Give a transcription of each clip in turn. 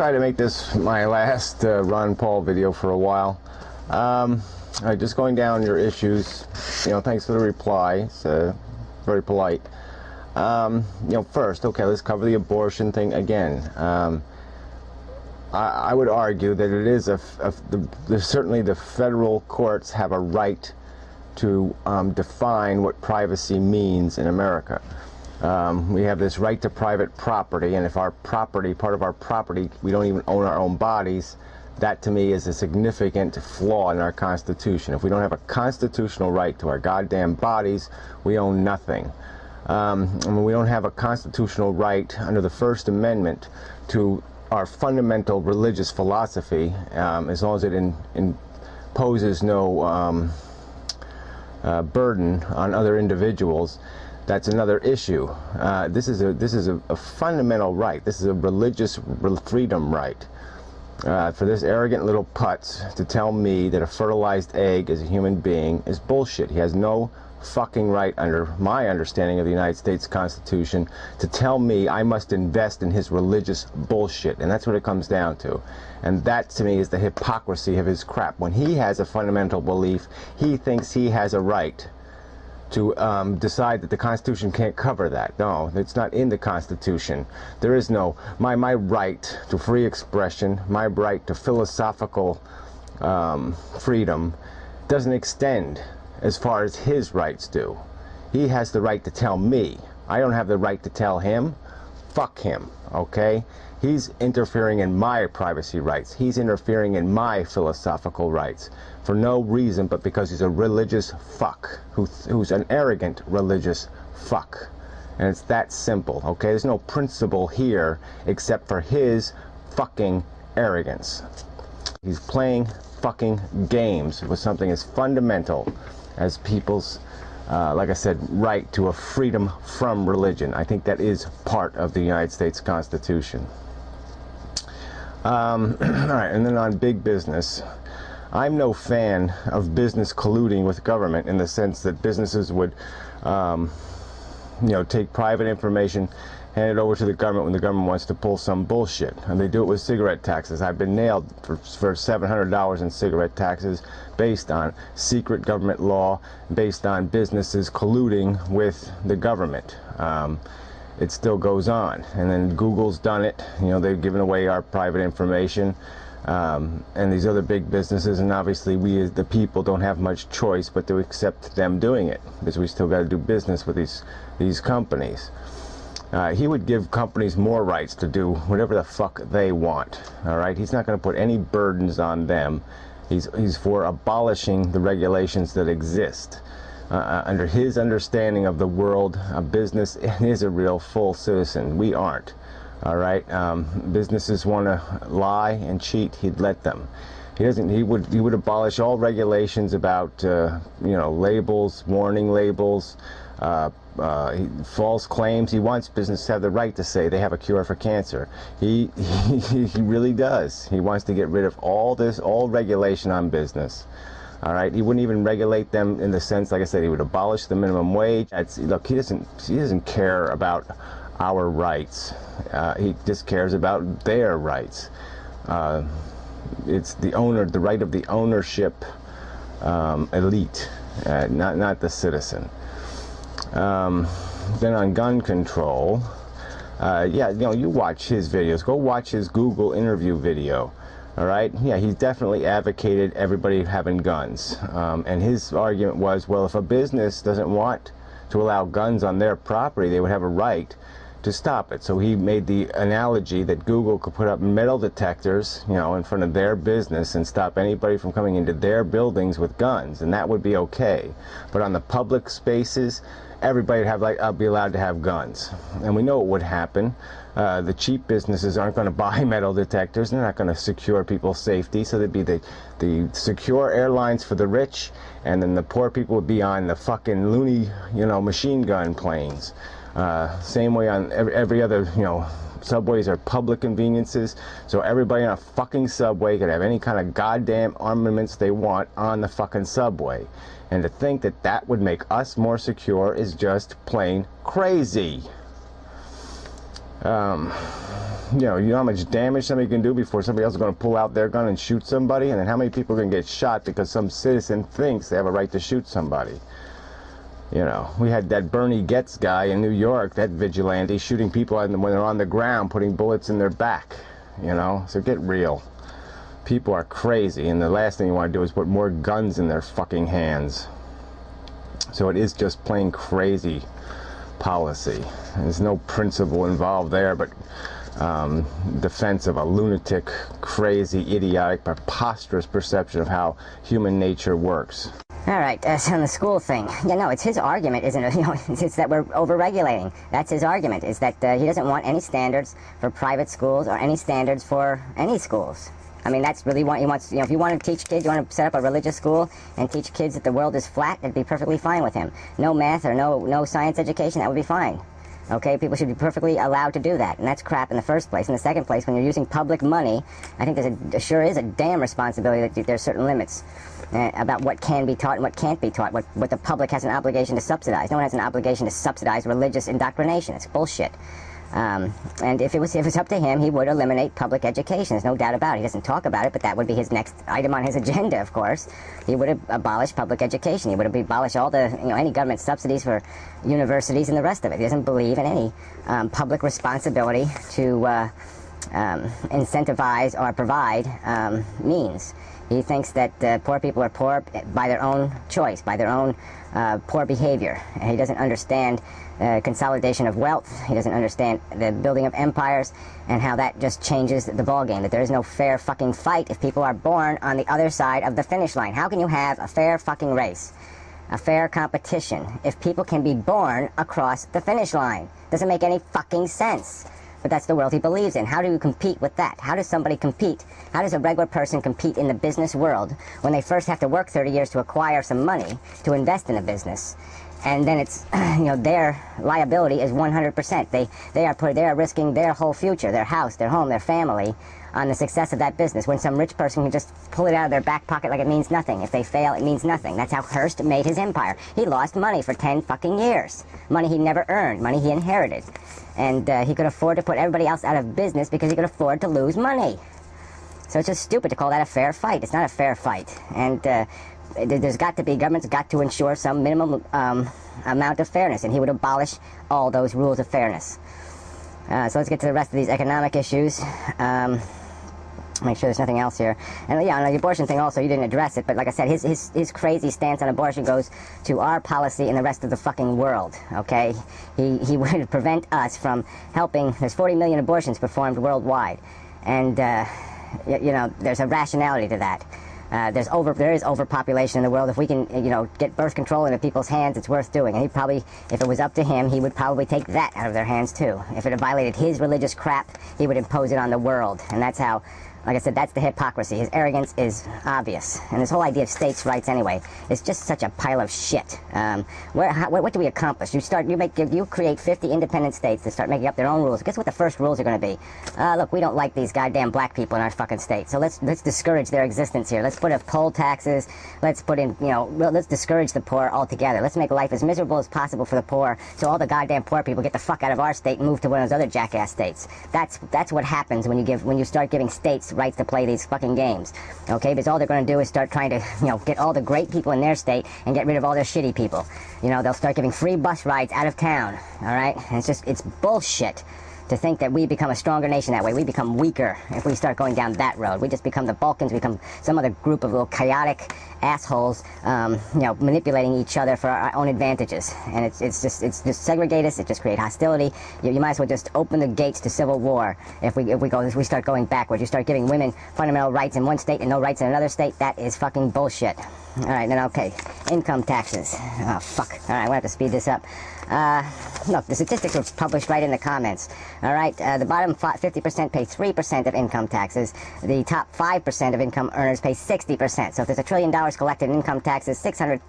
try to make this my last Ron Paul video for a while. Just going down your issues. Thanks for the reply. It's very polite. First, okay, let's cover the abortion thing again. I would argue that it is certainly the federal courts have a right to define what privacy means in America. We have this right to private property, and if our property, part of our property, we don't even own our own bodies, that to me is a significant flaw in our Constitution. If we don't have a constitutional right to our goddamn bodies, we own nothing. We don't have a constitutional right under the First Amendment to our fundamental religious philosophy, as long as it imposes no burden on other individuals. That's another issue. This is a fundamental right. This is a religious freedom right. For this arrogant little putz to tell me that a fertilized egg is a human being is bullshit. He has no fucking right, under my understanding of the United States Constitution, to tell me I must invest in his religious bullshit. And that's what it comes down to. And that to me is the hypocrisy of his crap. When he has a fundamental belief, he thinks he has a right to decide that the Constitution can't cover that. No, it's not in the Constitution. There is no, my right to free expression, my right to philosophical freedom doesn't extend as far as his rights do. He has the right to tell me. I don't have the right to tell him. Fuck him, okay? He's interfering in my privacy rights. He's interfering in my philosophical rights for no reason but because he's a religious fuck who's an arrogant religious fuck. And it's that simple, okay? There's no principle here except for his fucking arrogance. He's playing fucking games with something as fundamental as people's, like I said, right to a freedom from religion. I think that is part of the United States Constitution. Alright, and then on big business. I'm no fan of business colluding with government in the sense that businesses would, take private information, hand it over to the government when the government wants to pull some bullshit. And they do it with cigarette taxes. I've been nailed for $700 in cigarette taxes based on secret government law, based on businesses colluding with the government. It still goes on. And then Google's done it. They've given away our private information. And these other big businesses, and obviously we as the people don't have much choice but to accept them doing it, because we still got to do business with these companies. He would give companies more rights to do whatever the fuck they want. Alright, he's not going to put any burdens on them. He's for abolishing the regulations that exist. Under his understanding of the world, a business is a real full citizen. We aren't. Alright, businesses want to lie and cheat, he'd let them. He would abolish all regulations about labels, warning labels, false claims. He wants business to have the right to say they have a cure for cancer. He really does. He wants to get rid of all regulation on business. Alright, he wouldn't even regulate them in the sense, like I said, he would abolish the minimum wage. Look, he doesn't care about our rights. He just cares about their rights. It's the right of the ownership elite, not the citizen. Then on gun control, you watch his videos. Go watch his Google interview video. Alright, yeah, he's definitely advocated everybody having guns. And his argument was, well, if a business doesn't want to allow guns on their property, they would have a right to stop it. So he made the analogy that Google could put up metal detectors, in front of their business and stop anybody from coming into their buildings with guns, and that would be okay. But on the public spaces, everybody would be allowed to have guns. And we know what would happen. The cheap businesses aren't going to buy metal detectors. They're not going to secure people's safety. So there'd be the secure airlines for the rich, and then the poor people would be on the fucking loony, machine gun planes. Same way on every other, subways are public conveniences, so everybody on a fucking subway could have any kind of goddamn armaments they want on the fucking subway. And to think that that would make us more secure is just plain crazy. you know how much damage somebody can do before somebody else is going to pull out their gun and shoot somebody? And then how many people are going to get shot because some citizen thinks they have a right to shoot somebody? You know, we had that Bernie Getz guy in New York, that vigilante, shooting people when they're on the ground, putting bullets in their back, you know? So get real. People are crazy, and the last thing you want to do is put more guns in their fucking hands. So it is just plain crazy policy. There's no principle involved there, but defense of a lunatic, crazy, idiotic, preposterous perception of how human nature works. All right, so on the school thing, yeah, no, it's his argument, isn't it? You know, it's that we're over-regulating. That's his argument, is that he doesn't want any standards for private schools or any standards for any schools. I mean, that's really what he wants. You know, if you want to teach kids, you want to set up a religious school and teach kids that the world is flat, it'd be perfectly fine with him. No math or no science education, that would be fine. Okay, people should be perfectly allowed to do that, and that's crap in the first place. In the second place, when you're using public money, I think there sure is a damn responsibility that there's certain limits about what can be taught and what can't be taught, what the public has an obligation to subsidize. No one has an obligation to subsidize religious indoctrination. It's bullshit. And if it was up to him, he would eliminate public education. There's no doubt about it. He doesn't talk about it, but that would be his next item on his agenda, of course. He would abolish public education. He would abolish all the, any government subsidies for universities and the rest of it. He doesn't believe in any public responsibility to incentivize or provide means. He thinks that poor people are poor by their own choice, by their own poor behavior. And he doesn't understand consolidation of wealth. He doesn't understand the building of empires and how that just changes the ballgame, that there is no fair fucking fight if people are born on the other side of the finish line. How can you have a fair fucking race, a fair competition, if people can be born across the finish line? Doesn't make any fucking sense. But that's the world he believes in. How do you compete with that? How does somebody compete? How does a regular person compete in the business world when they first have to work 30 years to acquire some money to invest in a business? And then it's, their liability is 100%. They are risking their whole future, their house, their home, their family, on the success of that business, when some rich person can just pull it out of their back pocket like it means nothing. If they fail, it means nothing. That's how Hearst made his empire. He lost money for 10 fucking years. Money he never earned, money he inherited. And he could afford to put everybody else out of business because he could afford to lose money. So it's just stupid to call that a fair fight. It's not a fair fight. And there's got to be, government's got to ensure some minimum amount of fairness, and he would abolish all those rules of fairness. So let's get to the rest of these economic issues. Make sure there's nothing else here. And yeah, on the abortion thing also, you didn't address it, but like I said, his crazy stance on abortion goes to our policy in the rest of the fucking world, okay? He would prevent us from helping. There's 40 million abortions performed worldwide, and there's a rationality to that. There is overpopulation in the world. If we can, get birth control into people's hands, it's worth doing. And he probably, if it was up to him, he would probably take that out of their hands too. If it had violated his religious crap, he would impose it on the world. And that's how, like I said, that's the hypocrisy. His arrogance is obvious. And this whole idea of states' rights, anyway, is just such a pile of shit. What do we accomplish? You create 50 independent states that start making up their own rules. Guess what the first rules are going to be? Look, we don't like these goddamn black people in our fucking state, so let's discourage their existence here. Let's put up poll taxes. Let's put in, let's discourage the poor altogether. Let's make life as miserable as possible for the poor, so all the goddamn poor people get the fuck out of our state and move to one of those other jackass states. That's what happens when you start giving states rights to play these fucking games, okay? Because all they're going to do is start trying to, get all the great people in their state and get rid of all their shitty people. They'll start giving free bus rides out of town, all right? And it's bullshit to think that we become a stronger nation that way. We become weaker if we start going down that road. We just become the Balkans, we become some other group of little chaotic assholes, manipulating each other for our own advantages. And it's just segregate us. It just create hostility. You might as well just open the gates to civil war if we start going backwards. You start giving women fundamental rights in one state and no rights in another state. That is fucking bullshit. All right, then okay, income taxes. Oh fuck. All right, we'll have to speed this up. Look, the statistics were published right in the comments. All right, the bottom 50% pay 3% of income taxes. The top 5% of income earners pay 60%. So if there's $1 trillion collected in income taxes, $600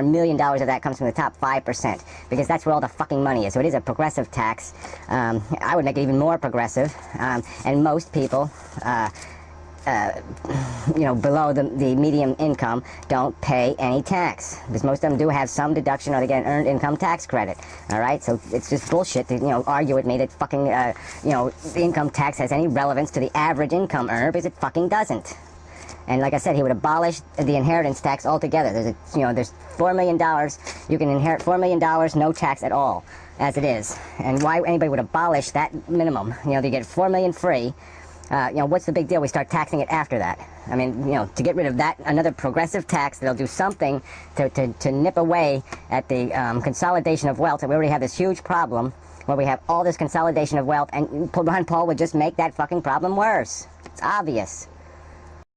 million of that comes from the top 5%, because that's where all the fucking money is. So it is a progressive tax. I would make it even more progressive, and most people below the median income don't pay any tax, because most of them do have some deduction or they get an earned income tax credit. All right, so it's just bullshit to argue with me that fucking the income tax has any relevance to the average income earner, because it fucking doesn't. And like I said, he would abolish the inheritance tax altogether. There's $4 million. You can inherit $4 million, no tax at all, as it is. And why anybody would abolish that minimum? You get $4 million free. What's the big deal? We start taxing it after that. I mean, to get rid of that, another progressive tax that'll do something to nip away at the consolidation of wealth. And we already have this huge problem where we have all this consolidation of wealth, and Ron Paul would just make that fucking problem worse. It's obvious.